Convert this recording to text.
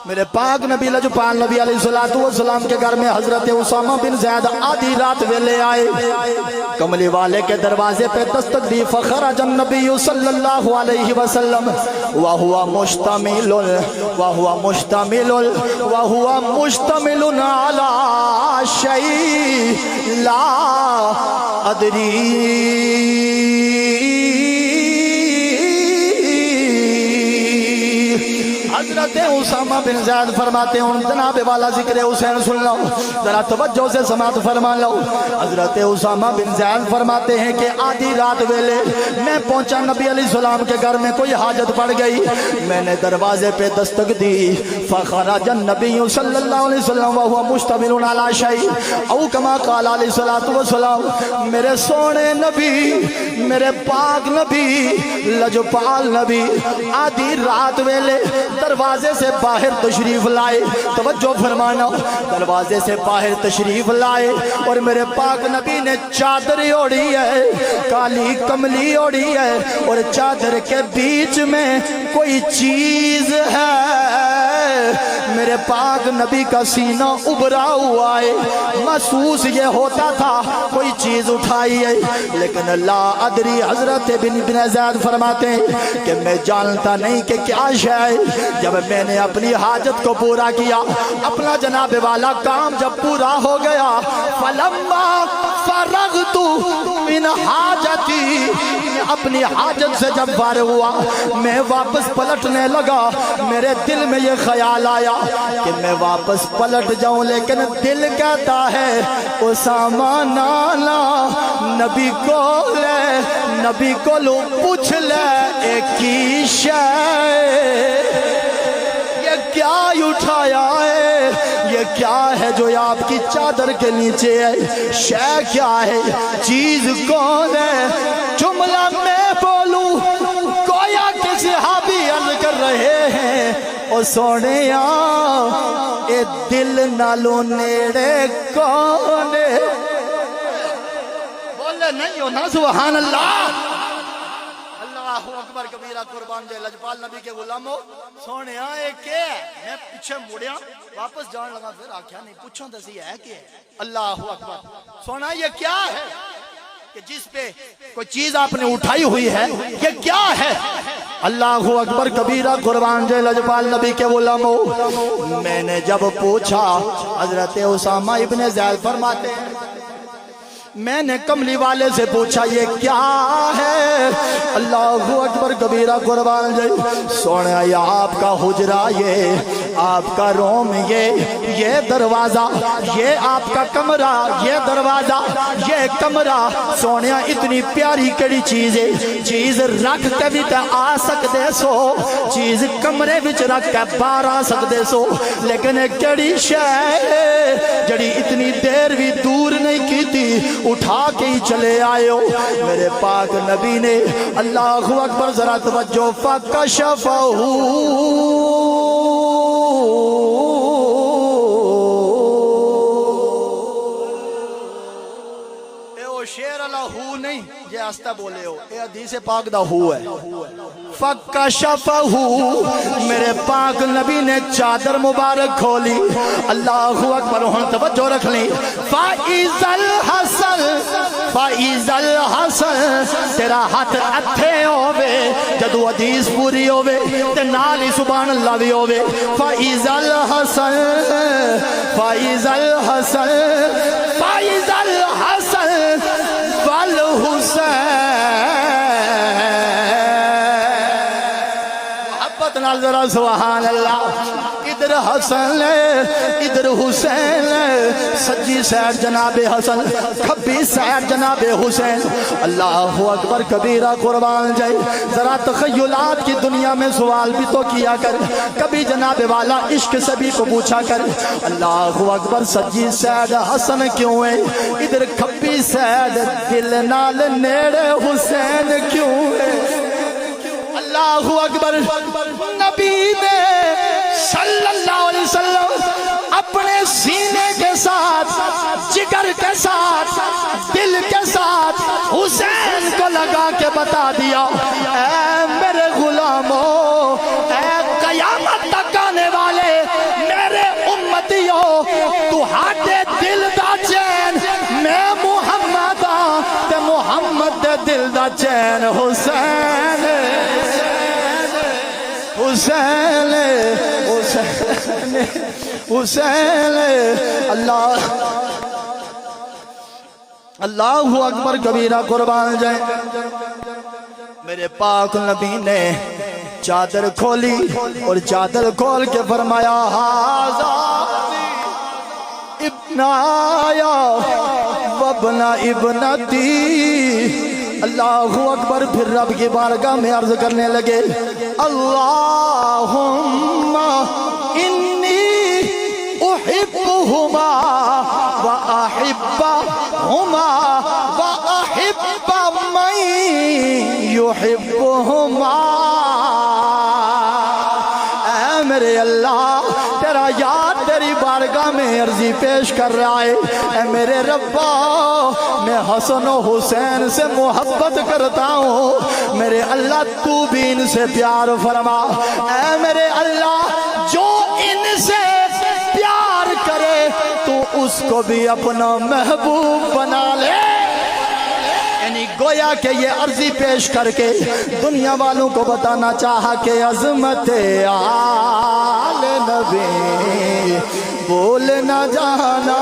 میرے پاک نبی لجپال نبی علیہ السلام کے گھر میں حضرت اسامہ بن زید آدھی رات ویلے آئے، کملی والے کے دروازے پہ دستک دی، فخرج النبی صلی اللہ علیہ وسلم وہو مشتمل علی شیء لا ادری۔ حضرت اسامہ بن زید فرماتے ہیں جناب والا ذکر حسین سن لو، ذرا توجہ سے سماعت فرما لو۔ حضرت اسامہ بن زید فرماتے ہیں کہ آدھی رات ویلے میں پہنچا نبی علیہ السلام کے گھر میں، کوئی حاجت پڑ گئی، میں نے دروازے پہ دستک دی، فخرج النبی صلی اللہ علیہ وسلم وہو مشتمل علی شیء او کما قال علیہ السلام، میرے سونے نبی، میرے پاک نبی لجپال نبی آدھی رات ویلے دروازے سے باہر تشریف لائے، توجہ فرمانا، دروازے سے باہر تشریف لائے اور میرے پاک نبی نے چادر اوڑھی ہے، کالی کملی اوڑھی ہے اور چادر کے بیچ میں کوئی چیز ہے، میرے پاک نبی کا سینہ ابھرا ہوا ہے، محسوس یہ ہوتا تھا کوئی چیز اٹھائی ہے، لیکن لا ادری، حضرت بن زید فرماتے ہیں کہ میں جانتا نہیں کہ کیا شے۔ جب میں نے اپنی حاجت کو پورا کیا، اپنا جناب والا کام جب پورا ہو گیا، فلما فرغت من حاجتی، اپنی حاجت سے جب فارغ ہوا میں واپس پلٹنے لگا، میرے دل میں یہ خیال آیا کہ میں واپس پلٹ جاؤں، لیکن دل کہتا ہے اسامہ نانا نبی کو لے، نبی کو لو پوچھ لے ایک کی شے، کیا اٹھایا ہے، یہ کیا ہے جو آپ کی چادر کے نیچے ہے، شے کیا ہے، چیز کون ہے، جملہ میں بولوں گویا کہ صحابی عرض کر رہے ہیں او سونیا اے دل نالو نیڑے کون ہے، بولے نہیں ہو نا سبحان اللہ، اللہ اکبر کبیرہ، قربان جائے لجپال نبی کے غلاموں، سونے آئے کہ میں پیچھے مڑیا واپس جان لگا، پھر آکھیا نہیں پوچھوں دسی ہے کہ اللہ اکبر، سونا یہ کیا ہے کہ جس پہ کوئی چیز آپ نے اٹھائی ہوئی ہے، یہ کیا ہے، اللہ اکبر کبیرہ، قربان جائے لجپال نبی کے غلاموں۔ میں نے جب پوچھا، حضرت اسامہ ابن زید فرماتے ہیں میں نے کملی والے سے پوچھا یہ کیا ہے، اللہ اکبر کبیرہ، قربان جائے، سونے یا آپ کا حجرہ، یہ آپ کا روم، یہ دروازہ، یہ آپ کا کمرہ، یہ دروازہ، یہ کمرہ، سونے اتنی پیاری کڑی چیز ہے، چیز رکھ کے بھی تے آ سکتے سو، چیز کمرے وچ رکھ کے باہر آ سکتے سو، لیکن ایک کڑی شے جڑی اتنی دیر بھی دور نہیں کی تھی، اٹھا کے ہی چلے آئے ہو، میرے پاک نبی نے، اللہ اکبر ذرا توجہ، فکشفہ، شیر اللہ ہو نہیں، یہ آستہ بولے ہو، یہ حدیث پاک دا ہو ہے، فکشفہ، میرے پاک نبی نے چادر مبارک کھولی، اللہ اکبر، ہن توجہ رکھ لیں، فَإِذَا الْحَسَنُ، فَإِذَا الْحَسَنُ، تیرا ہاتھ اتھے ہوئے، جدو حدیث پوری ہوئے، تے نالی سبحان اللہ بھی ہوئے، فَإِذَا الْحَسَنُ، فَإِذَا الْحَسَنُ، فَإِذَا الْحَسَنُ والحسین، محبت نال ذرا سبحان اللہ، ادھر حسن ادھر حسین، سجی سیر جناب حسن، کھبی سیر جناب حسین، اللہ اکبر کبیرہ، قربان جائے، ذرا تخیلات کی دنیا میں سوال بھی تو کیا کر، کبھی جناب والا عشق سے بھی کو پوچھا کر، اللہ اکبر، سجی سیر حسن کیوں ہے، ادھر کھبی سیر دل نال نیڑے حسین کیوں ہے، اللہ اکبر، نبی نے صلی اللہ علیہ وسلم اپنے سینے کے ساتھ، جگر کے ساتھ، دل کے ساتھ حسین کو لگا کے بتا دیا، اے میرے غلاموں، اے قیامت تک آنے والے دا چین حسین حسین حسین حسین اللہ اللہ اکبر کبیرہ قربان جائے میرے پاک نبی نے چادر کھولی اور چادر کھول کے فرمایا ہاذا ابنایا وابن ابنتی اللہ اکبر پھر رب کی بارگاہ میں عرض کرنے لگے اللہم انی احبہما واحبہما واحب من یحبہما اے میرے اللہ تیرا یاد تیری بارگاہ میں عرضی پیش کر رہا ہے اے میرے ربا میں حسن و حسین سے محبت کرتا ہوں میرے اللہ تو بھی ان سے پیار فرما اے میرے اللہ جو ان سے پیار کرے تو اس کو بھی اپنا محبوب بنا لے یعنی گویا کہ یہ عرضی پیش کر کے دنیا والوں کو بتانا چاہا کہ عظمت آل نبی بول نہ جانا